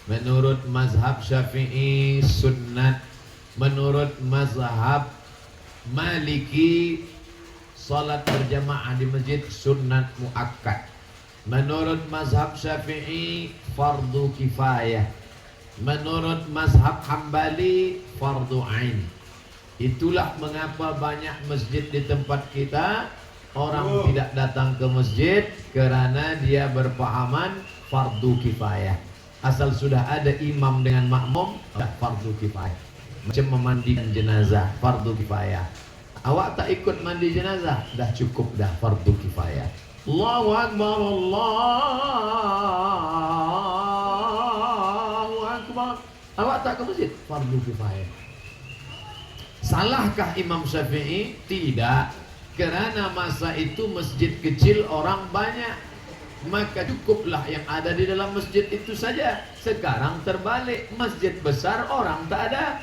Menurut mazhab Syafi'i sunnat. Menurut mazhab Maliki salat berjamaah di masjid sunnat muakkad. Menurut mazhab Syafi'i fardu kifayah. Menurut mazhab Hambali fardu ain. Itulah mengapa banyak masjid di tempat kita orang tidak datang ke masjid karena dia berpahaman fardu kifayah. Asal sudah ada imam dengan makmum, dah fardu kifayah. Macam memandikan jenazah, fardu kifayah. Awak tak ikut mandi jenazah, dah cukup dah fardu kifayah. Allahu Akbar, Allahu Akbar. Awak tak ke masjid, fardu kifayah. Salahkah Imam Syafi'i? Tidak. Kerana masa itu masjid kecil orang banyak, maka cukuplah yang ada di dalam masjid itu saja. Sekarang terbalik, masjid besar orang tak ada.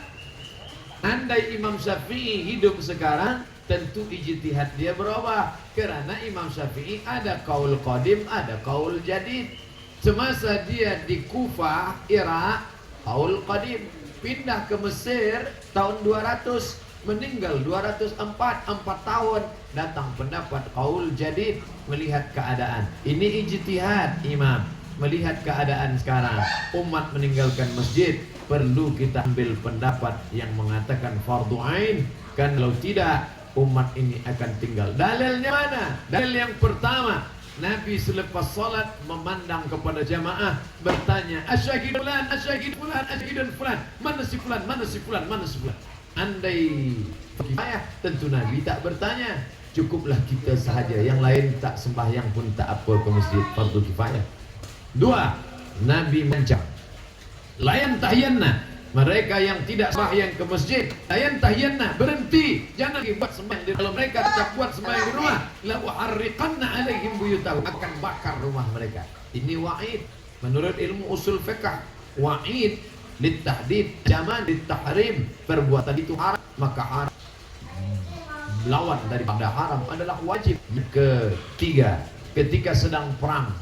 Andai Imam Syafi'i hidup sekarang, tentu ijtihad dia berubah. Kerana Imam Syafi'i ada qaul qadim, ada qaul jadid. Semasa dia di Kufah, Irak, qaul qadim. Pindah ke Mesir tahun 200, meninggal 204, 4 tahun. Datang pendapat qaul jadid, melihat keadaan. Ini ijtihad imam, melihat keadaan sekarang. Umat meninggalkan masjid, perlu kita ambil pendapat yang mengatakan fardu ain. Kalau tidak, umat ini akan tinggal. Dalilnya mana? Dalil yang pertama, Nabi selepas salat memandang kepada jamaah, bertanya, asyhadu fulan, asyhadu fulan, asyhadu fulan, mana si fulan, mana si fulan, mana si fulan. Andai kifayah, tentu Nabi tak bertanya. Cukuplah kita sahaja, yang lain tak sembahyang pun tak apa ke masjid, fardu kifayah. Dua, Nabi mencam, layan tahyanna, mereka yang tidak sembahyang ke masjid, layan tahyanna, berhenti, jangan lagi buat sembahyang. Kalau mereka tetap buat sembahyang di rumah, la uharriqanna alaihim buyutahum, akan bakar rumah mereka. Ini wa'id. Menurut ilmu usul fiqh, wa'id litahdid, zaman litahrim. Perbuatan itu haram, maka haram lawan daripada haram adalah wajib. Ketiga, ketika sedang perang,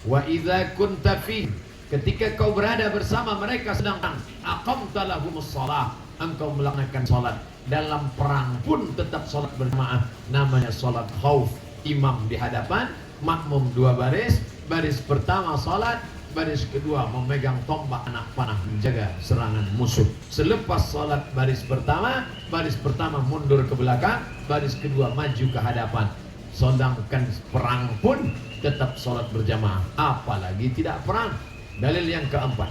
wa idza kunta fi, ketika kau berada bersama mereka sedang perang, aqamta lahumus shalah, engkau melaksanakan salat. Dalam perang pun tetap salat berjamaah, namanya salat khauf. Imam di hadapan, makmum dua baris. Baris pertama salat, baris kedua memegang tombak anak panah menjaga serangan musuh. Selepas salat baris pertama mundur ke belakang, baris kedua maju ke hadapan. Sedangkan perang pun tetap salat berjamaah, apalagi tidak perang. Dalil yang keempat,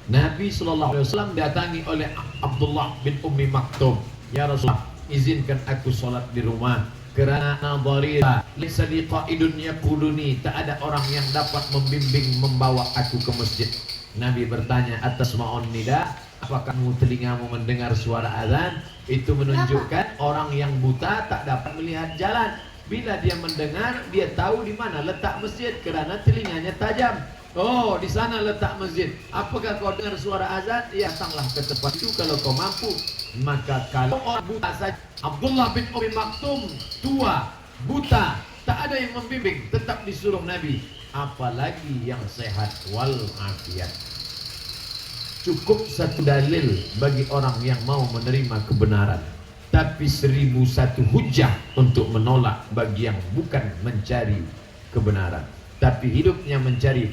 Nabi SAW datangi oleh Abdullah bin Ummi Maktum. Ya Rasulullah, izinkan aku salat di rumah. Kerana nadharira laysa liqa'idun yaquluni, tak ada orang yang dapat membimbing membawa aku ke masjid. Nabi bertanya, atasma'un nida, apakah kamu telingamu mendengar suara azan? Itu menunjukkan orang yang buta tak dapat melihat jalan. Bila dia mendengar, dia tahu di mana letak masjid kerana telinganya tajam. Oh, di sana letak masjid. Apakah kau dengar suara azan? Ya, datanglah ke tempat itu kalau kau mampu. Maka kalau orang buta saja, Abdullah bin Ummi Maktum tua, buta, tak ada yang membimbing, tetap disuruh Nabi. Apalagi yang sehat wal afiat. Cukup satu dalil bagi orang yang mau menerima kebenaran, tapi 1001 hujah untuk menolak bagi yang bukan mencari kebenaran, tapi hidupnya mencari